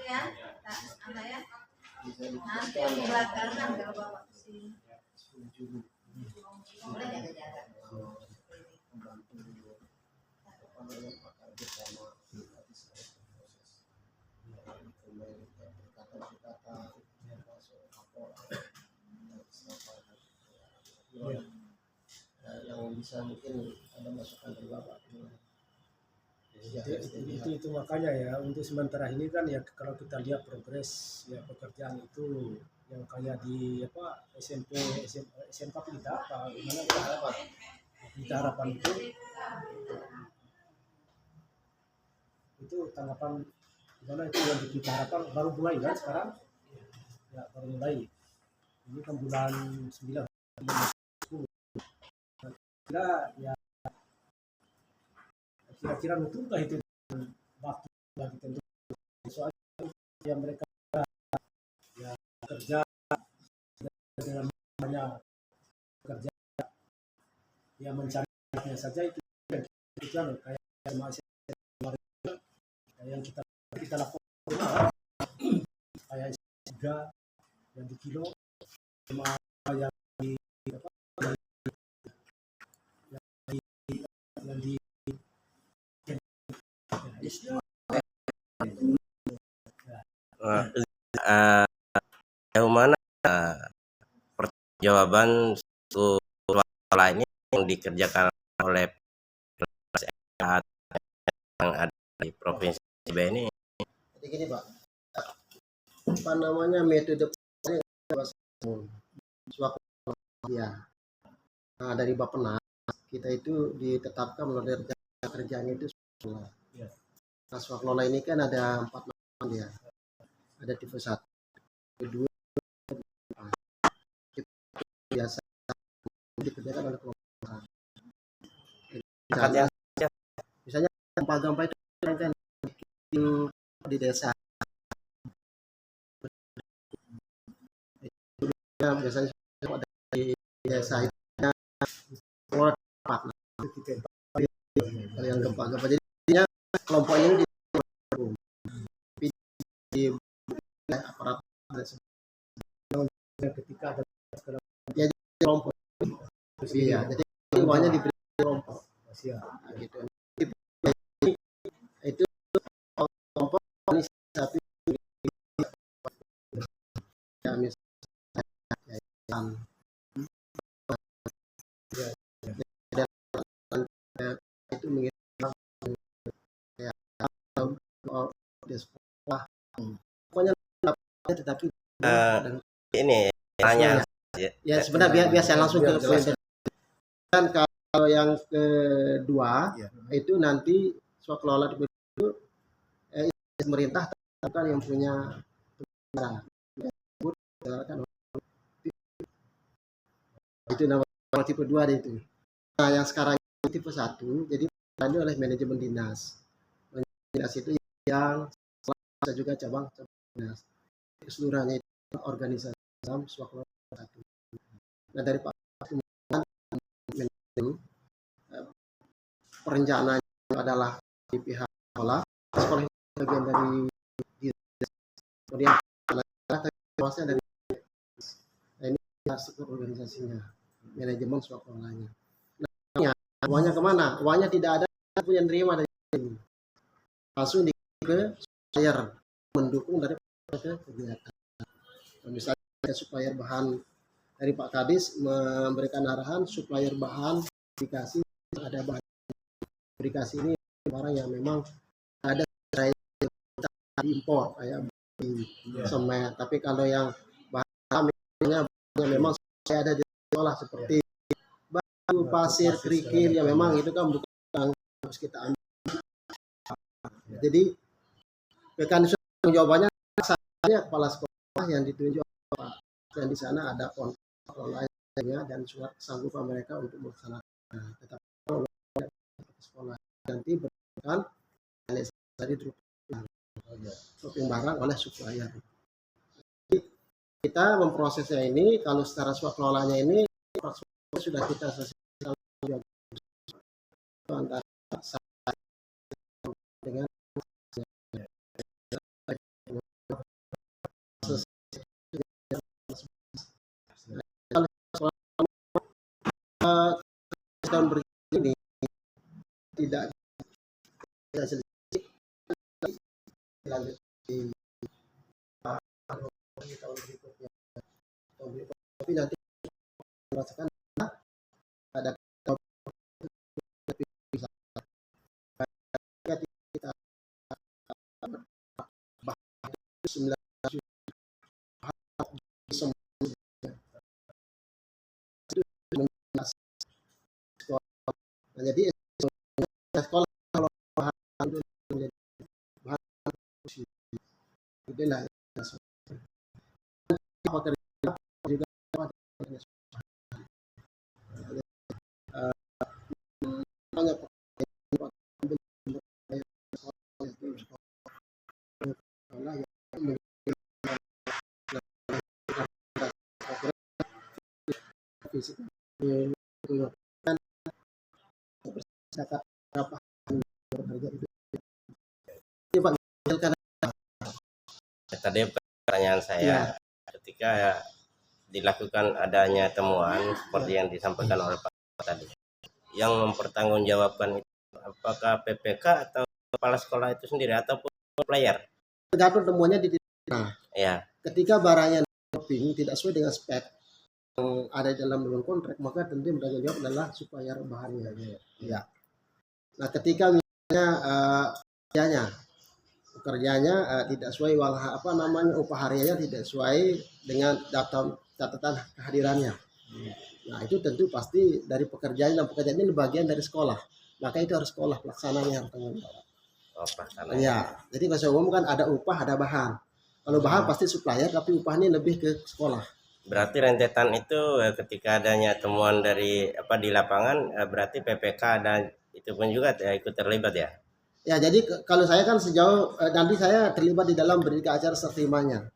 ya, apa ya? Nanti yang belakang kalau bawa ke sini. Boleh jaga-jaga. Yang bisa mungkin ada masukan dari Bapak. Ya, itu makanya ya untuk sementara ini kan ya kalau kita lihat progres ya pekerjaan itu yang kayak di SMP SMK kita apa gimana kita harapan itu tanggapan gimana itu yang kita harapkan baru mulai kan sekarang ya baru mulai ini kan bulan 9 ya kira-kira betulkah itu waktu yang ditentukan soalnya yang mereka ya kerja dengan banyak kerja yang mencarinya saja itu kan kayak yang kita lakukan kayak juga yang di kilo sama yang di Yang mana jawaban sekolah ini yang dikerjakan oleh yang ada di provinsi ini. Jadi gini Pak, apa namanya metode ya. Nah, dari Bappenas kita itu ditetapkan melalui kerjaan itu sekolah. Nah, swaklola ini kan ada 4 nama ya. Ada tipe 1, kedua, biasa dikerjakan oleh kelompok. Misalnya gempa-gempa itu kan di desa. Biasanya ada di desa itu yang gempa-gempa. Jadinya kelompok ini di aparat ketika ada ya kelompok. Iya, jadi uangnya diberi kelompok. Nah, gitu. Itu kelompok inisiatif ya misalnya itu mengira ya di sekolah pokoknya tetapi ini tanya ya sebenarnya biasa langsung ke dan kalau yang kedua itu nanti swaklola itu pemerintah kan yang punya itu nama tipe 2 itu. Nah, yang sekarang tipe 1 jadi ditangani oleh manajemen dinas. Dinas itu yang juga cabang dinas. Keseluruhannya itu organisasi swaklola 1. Nah, dari Pak perencanaan adalah di pihak sekolah bagian dari kemudian dari ini struktur organisasinya manajemen swakolanya. Nah, uangnya kemana? Uangnya tidak ada punya nerima dari ini. Langsung ke supplier mendukung dari kegiatan. Misalnya supplier bahan dari Pak Kadis memberikan arahan supplier bahan aplikasi ada bahan aplikasi ini barang yang memang ada impor kayak semen, tapi kalau yang bahannya memang saya ada di sekolah seperti batu, pasir, kerikil yang memang itu kan bukan harus kita ambil. Jadi mekanisme jawabannya saya kepala sekolah yang ditunjuk dan di sana ada kontrak lainnya dan surat kesanggupan mereka untuk melaksanakan. Tetapi sekolah nanti berdasarkan dari dropping barang oleh supplier. Jadi kita memprosesnya ini kalau secara swakelolanya ini sudah kita selesaikan antara dengan tahun berikutnya ini tidak selesai lanjut di tahun berikutnya. Tapi nanti merasakan ada kita 19 Nah, jadi sekolah kalau bahan menjadi bahan itulah pekerja juga banyak fisik kan berapa bekerja itu. Ini Pak Gil, Tadi pertanyaan saya ketika dilakukan adanya temuan seperti yang disampaikan oleh Pak tadi, yang mempertanggungjawabkan itu apakah PPK atau kepala sekolah itu sendiri ataupun player? tergantung temuannya di Ya, ketika barangnya doping tidak sesuai dengan spek yang ada dalam kontrak, maka tentu yang bertanggung jawab adalah supplier bahannya. Ya. Nah, ketika misalnya pekerjanya tidak sesuai upah hariannya tidak sesuai dengan data catatan kehadirannya. Nah, itu tentu pasti dari pekerjaan, dan pekerjaan ini bagian dari sekolah. Maka itu harus sekolah pelaksananya harus tanggung jawab. pelaksananya. Ya, jadi bahasa umum kan ada upah, ada bahan. Kalau bahan pasti supplier, tapi upahnya lebih ke sekolah. Berarti rentetan itu ketika adanya temuan dari di lapangan, berarti PPK dan itu pun juga ikut terlibat ya? Ya, jadi kalau saya kan sejauh nanti saya terlibat di dalam berita acara seterimanya.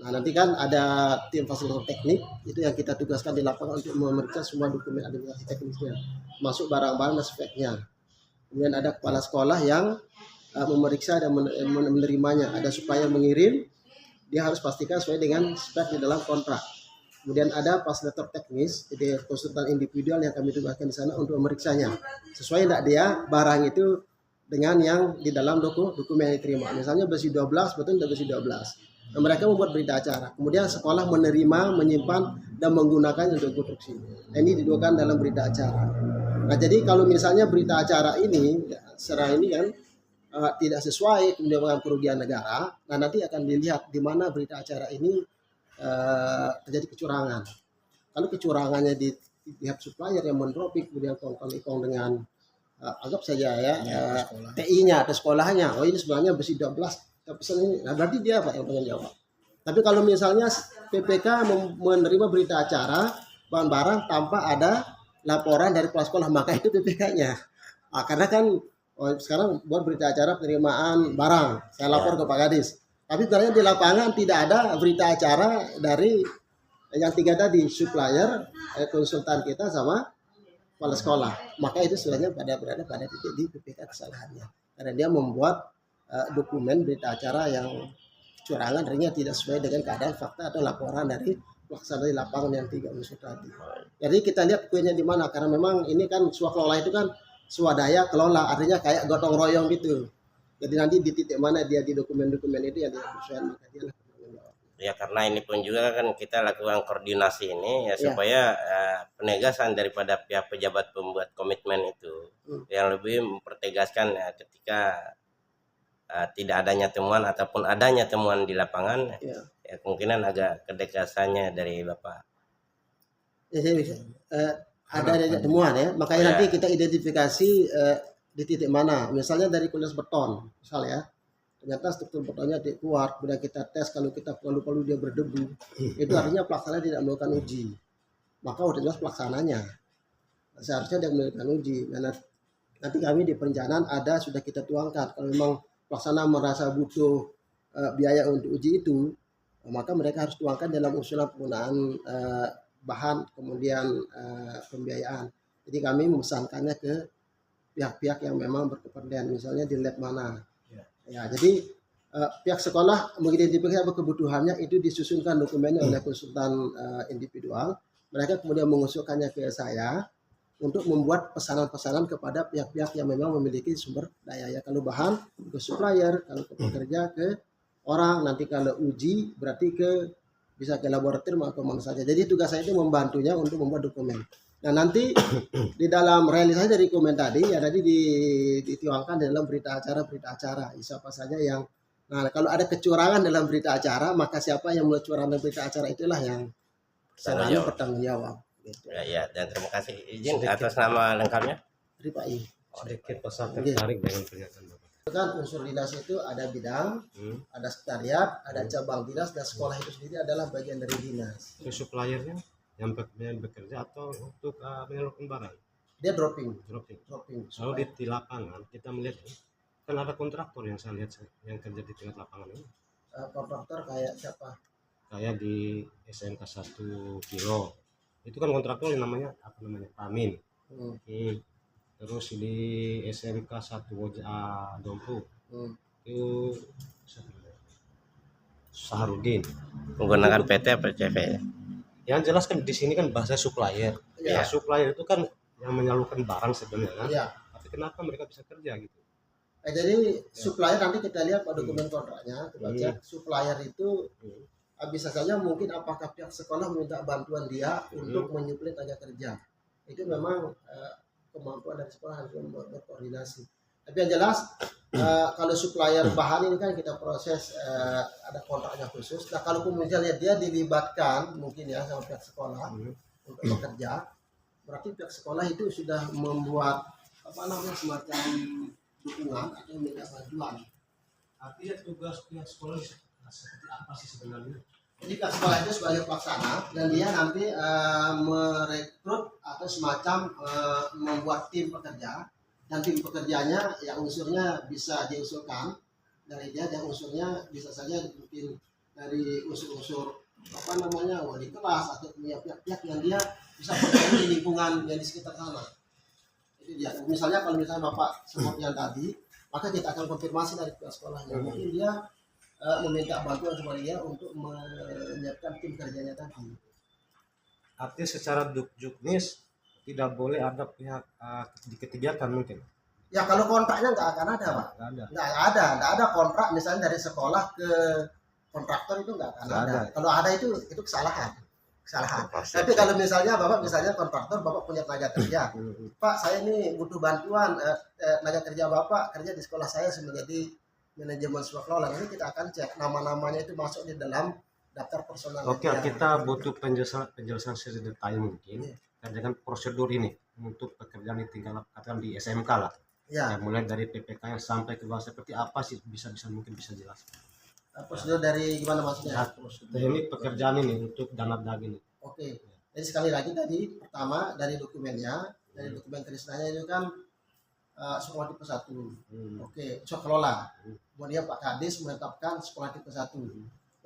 Nah, nanti kan ada tim fasilitator teknik itu yang kita tugaskan di lapangan untuk memeriksa semua dokumen administrasi teknisnya, masuk barang-barang dan speknya. Kemudian ada kepala sekolah yang memeriksa dan menerimanya. Ada supplier mengirim, dia harus pastikan sesuai dengan spek di dalam kontrak. Kemudian ada fasilitator teknis, jadi konsultan individual yang kami tugaskan di sana untuk memeriksanya. Sesuai tidak dia barang itu dengan yang di dalam dokumen yang diterima. Misalnya besi 12, betul tidak besi 12. Nah, mereka membuat berita acara. Kemudian sekolah menerima, menyimpan, dan menggunakannya untuk konstruksi. Nah, ini didudukan dalam berita acara. Nah, jadi kalau misalnya berita acara ini, secara ini kan tidak sesuai kemudian dengan kerugian negara, nah nanti akan dilihat di mana berita acara ini terjadi kecurangan. Kalau kecurangannya di pihak supplier yang mendroping kemudian kong dengan anggap saja TI-nya atau sekolahnya, oh ini sebenarnya besi 12 pesan ini, nah berarti dia Pak yang tanggung jawab. Tapi kalau misalnya PPK menerima berita acara barang-barang tanpa ada laporan dari kepala sekolah, maka itu PPK-nya. Nah, karena kan sekarang buat berita acara penerimaan barang, saya lapor ke Pak Kadis. Tapi ternyata di lapangan tidak ada berita acara dari yang tiga tadi, supplier, konsultan kita sama kepala sekolah. Maka itu sebenarnya berada pada titik di PPK kesalahannya. Karena dia membuat dokumen berita acara yang kecurangan artinya tidak sesuai dengan keadaan fakta atau laporan dari pelaksana di lapangan yang tiga unsur tadi. Jadi kita lihat kuenya di mana, karena memang ini kan swakelola itu kan swadaya kelola, artinya kayak gotong royong gitu. Jadi nanti di titik mana dia di dokumen-dokumen itu yang dia persoalan, maka dia lah bertanggung jawab. Ya, karena ini pun juga kan kita lakukan koordinasi ini ya supaya penegasan daripada pihak pejabat pembuat komitmen itu yang lebih mempertegaskan ketika tidak adanya temuan ataupun adanya temuan di lapangan, ya kemungkinan agak kedekasannya dari Bapak. Ya, saya bisa. Ada temuan ya, makanya nanti kita identifikasi di titik mana. Misalnya dari kualitas beton, misalnya ternyata struktur betonnya kuat, kemudian kita tes kalau kita palu-palu dia berdebu, itu artinya pelaksana tidak melakukan uji. Maka udah jelas pelaksananya. Seharusnya dia melakukan uji. Nah, nanti kami di perencanaan ada sudah kita tuangkan. Kalau memang pelaksana merasa butuh biaya untuk uji itu, maka mereka harus tuangkan dalam usulan penggunaan bahan, kemudian pembiayaan. Jadi kami memesankannya ke pihak-pihak yang memang berkepentingan, misalnya di lab mana. Ya, jadi pihak sekolah mengidentifikasi apa kebutuhannya, itu disusunkan dokumennya oleh konsultan individual. Mereka kemudian mengusulkannya ke saya, untuk membuat pesanan-pesanan kepada pihak-pihak yang memang memiliki sumber daya ya. Kalau bahan ke supplier, kalau ke pekerja ke orang, nanti kalau uji berarti bisa ke laboratorium atau mana saja. Jadi tugas saya itu membantunya untuk membuat dokumen. Nah nanti di dalam realisasi dari dokumen tadi ya tadi dituangkan dalam berita acara siapa saja yang nah kalau ada kecurangan dalam berita acara maka siapa yang membuat kecurangan dalam berita acara itulah yang seharusnya bertanggung jawab. Gitu. Ya, dan terima kasih izin atas nama lengkapnya. Ripai. Sedikit pasal tertarik dengan pernyataan Bapak. Itu kan unsur dinas itu ada bidang, ada sekretariat, ada cabang dinas, dan sekolah itu sendiri adalah bagian dari dinas. Ke suppliernya yang bekerja atau untuk menyalurkan barang? Dia dropping. Soalnya di lapangan kita melihat kan ada kontraktor yang saya lihat yang kerja di tingkat lapangan ini. Kontraktor kayak siapa? Kayak di SMK 1 Kilo. Itu kan kontraktor yang namanya Pamin. Terus di SMK 1 Dompu. Itu Saharudin. Menggunakan PT apa CV? Yang jelas kan di sini kan bahasa supplier. Ya. Ya, supplier itu kan yang menyalurkan barang sebenarnya. Ya. Tapi kenapa mereka bisa kerja gitu? Jadi supplier nanti kita lihat pada dokumen kontraknya, kita baca supplier itu bisa saja mungkin apakah pihak sekolah meminta bantuan dia untuk menyuplai tenaga kerja. Itu memang kemampuan dari sekolah harus berkoordinasi. Tapi yang jelas kalau supplier bahan ini kan kita proses ada kontraknya khusus. Nah kalau kemudian dia dilibatkan mungkin ya sama pihak sekolah untuk bekerja, berarti pihak sekolah itu sudah membuat semacam dukungan atau minta bantuan. Artinya tugas pihak sekolah seperti apa sih sebenarnya? Jadi pihak sekolah itu sebagai pelaksana dan dia nanti merekrut atau semacam membuat tim pekerja, dan tim pekerjanya yang unsurnya bisa diusulkan dari dia, dan unsurnya bisa saja mungkin dari unsur-unsur wali kelas atau punya pihak-pihak yang dia bisa berada di lingkungan yang di sekitar sana. Itu dia. Misalnya kalau Bapak seperti yang tadi, maka kita akan konfirmasi dari pihak sekolahnya. Mungkin dia meminta bantuan kepada dia untuk menyiapkan tim kerjanya tadi. Artinya secara juknis tidak boleh ada pihak kegiatan mungkin. Ya kalau kontraknya nggak akan ada Pak. Nggak ada kontrak misalnya dari sekolah ke kontraktor itu nggak akan ada. Kalau ada itu kesalahan. Tapi kalau misalnya Bapak kontraktor, Bapak punya tenaga kerja, Pak saya ini butuh bantuan tenaga kerja Bapak kerja di sekolah saya menjadi manajemen sebuah kelola, ini kita akan cek nama-namanya itu masuk di dalam daftar personal. Oke, kita butuh penjelasan sedetail mungkin dengan prosedur ini untuk pekerjaan di tingkat katakan di SMK lah. Ya, mulai dari PPK sampai ke bawah seperti apa sih mungkin bisa jelaskan. Prosedur dari gimana maksudnya? Teknik pekerjaan ini untuk dana daging. Oke. Jadi sekali lagi tadi pertama dari dokumennya, dari dokumen krisnanya itu kan sekolah tipe 1. Oke, so kelola. Kemudian Pak Kadis menetapkan sekolah tipe 1.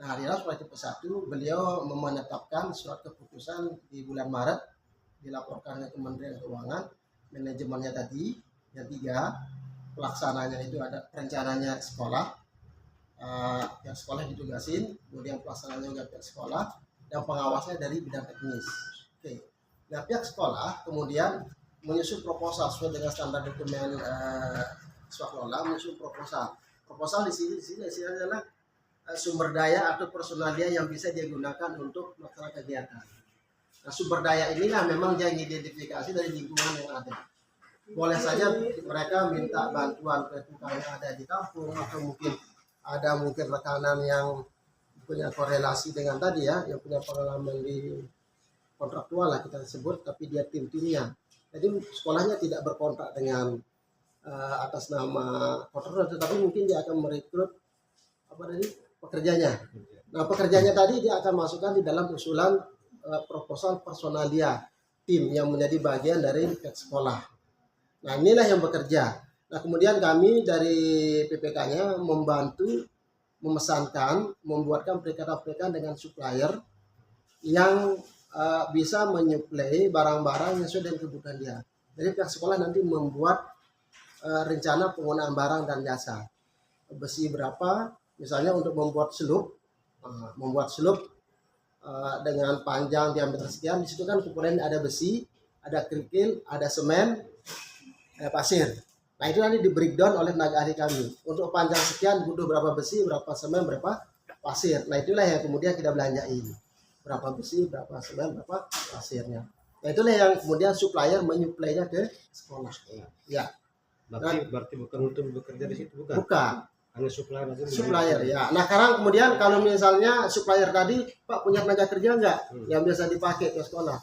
Nah, di dalam sekolah tipe 1 beliau menetapkan surat keputusan di bulan Maret, dilaporkan ke Kementerian Keuangan, manajemennya tadi, yang 3, pelaksananya itu ada perencananya sekolah, yang sekolah ditugasin, kemudian pelaksananya juga pihak sekolah, dan pengawasnya dari bidang teknis. Oke. Nah, pihak sekolah kemudian menyusun proposal sesuai dengan standar dokumen swaklola, menyusun proposal di sini adalah sumber daya atau personal dia yang bisa dia gunakan untuk melaksanakan kegiatan. Nah, sumber daya inilah memang yang diidentifikasi dari lingkungan yang ada. Boleh saja mereka minta bantuan ke tukang yang ada di kampung, atau mungkin ada rekanan yang punya korelasi dengan tadi ya, yang punya pengalaman di kontraktual lah kita sebut, tapi dia tim-timnya. Jadi sekolahnya tidak berkontrak dengan atas nama kontraktor, tetapi mungkin dia akan merekrut pekerjanya. Nah pekerjanya tadi dia akan masukkan di dalam usulan proposal personalia tim yang menjadi bagian dari pihak sekolah. Nah inilah yang bekerja. Nah kemudian kami dari PPK-nya membantu memesankan, membuatkan perikatan-perikatan dengan supplier yang bisa menyuplai barang-barang yang sesuai dengan kebutuhan dia. Jadi pihak sekolah nanti membuat rencana penggunaan barang dan jasa. Besi berapa, misalnya untuk membuat seluk, dengan panjang diameter sekian, di situ kan komponen ada besi, ada kerikil, ada semen, pasir. Nah itu nanti di breakdown oleh tenaga ahli kami. Untuk panjang sekian butuh berapa besi, berapa semen, berapa pasir. Nah itulah yang kemudian kita belanjain. Berapa besi, berapa semen, berapa pasirnya. Nah itulah yang kemudian supplier menyuplainya ke sekolah. Ya. Berarti bukan untuk bekerja di situ, bukan? Bukan. Hanya supplier aja. Supplier ya. Nah sekarang kemudian kalau misalnya supplier tadi, Pak punya tenaga kerja nggak yang biasa dipakai ke sekolah?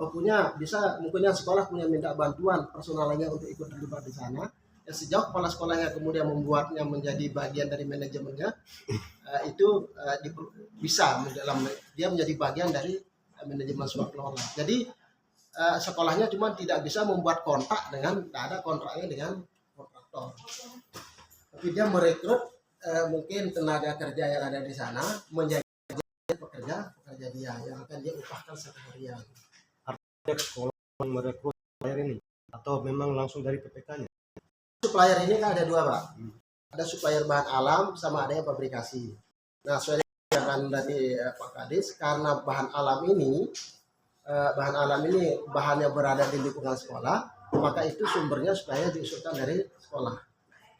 Oh punya, bisa mungkin sekolah punya minta bantuan personalnya untuk ikut terlibat di sana. Ya, sejauh kepala sekolahnya kemudian membuatnya menjadi bagian dari manajemennya, itu bisa dia menjadi bagian dari manajemen swak kelola. Jadi sekolahnya cuma tidak bisa membuat kontrak tidak ada kontraknya dengan kontraktor. Tapi dia merekrut mungkin tenaga kerja yang ada di sana menjadi pekerja dia yang akan dia upahkan seharian. Artinya sekolah merekrut supplier ini atau memang langsung dari PPK-nya? Supplier ini kan ada dua, Pak. Ada supplier bahan alam sama ada yang pabrikasi. Nah, sesuai dengan dari Pak Kadis, karena bahan alam ini bahannya berada di lingkungan sekolah, maka itu sumbernya supaya diusulkan dari sekolah.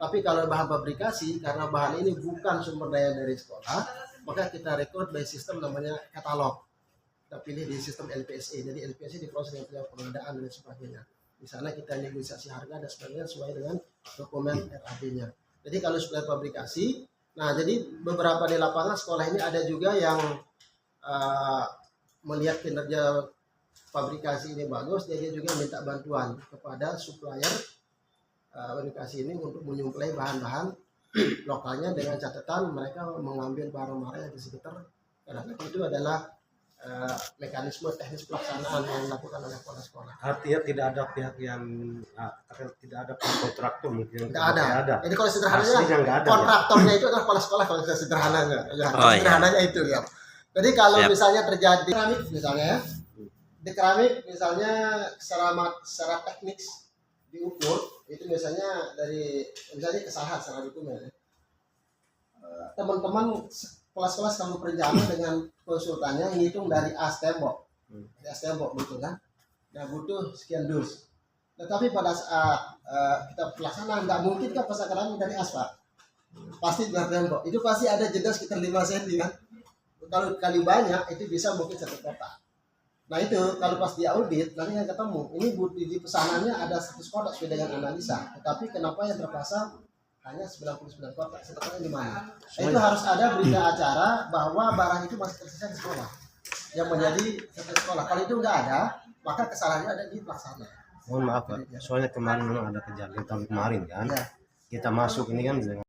Tapi kalau bahan pabrikasi, karena bahan ini bukan sumber daya dari sekolah, maka kita rekrut by sistem namanya katalog. Kita pilih di sistem LPSE. Jadi LPSE diproses dengan pengadaan dan sebagainya. Di sana kita negosiasi harga dan sebagainya sesuai dengan dokumen RAB-nya. Jadi kalau supplier pabrikasi, nah jadi beberapa di lapangan sekolah ini ada juga yang melihat kinerja pabrikasi ini bagus, jadi juga minta bantuan kepada supplier pabrikasi ini untuk menyuplai bahan-bahan lokalnya dengan catatan mereka mengambil barang-barang yang di sekitar. Karena itu adalah mekanisme teknis pelaksanaan yang dilakukan oleh kepala sekolah. Artinya tidak ada pihak yang tidak ada kontraktor mungkin. Tidak ada. Jadi kalau Aslinya nggak sederhananya ada, kontraktornya itu adalah kepala sekolah kalau sederhananya. Ya, sederhananya itu ya. Jadi kalau misalnya terjadi keramik misalnya ya, di keramik misalnya secara teknis diukur itu misalnya dari misalnya kesalahan secara dokumen ya. Teman-teman kelas-kelas kamu perjalanan dengan konsultannya ngitung dari as tembok, dari as tembok gitu kan, nah butuh sekian dus. Tetapi pada saat kita pelaksanaan nggak mungkin kan pasang keramik dari as Pak, pasti dari tembok. Itu pasti ada jeda sekitar 5 cm kan. Kalau kali banyak itu bisa mungkin 1 kotak. Nah itu kalau pas di audit nanti yang ketemu ini di pesanannya ada 100 kotak sesuai dengan analisa. Tetapi kenapa yang terpasang hanya 99 kotak? Sebetulnya di mana? Nah, itu harus ada berita acara bahwa barang itu masih tersisa di sekolah yang menjadi satu sekolah. Kalau itu nggak ada, maka kesalahannya ada di pelaksana. Mohon maaf Pak, soalnya kemarin memang ada kejadian tahun kemarin kan. Ya. Kita masuk ini kan dengan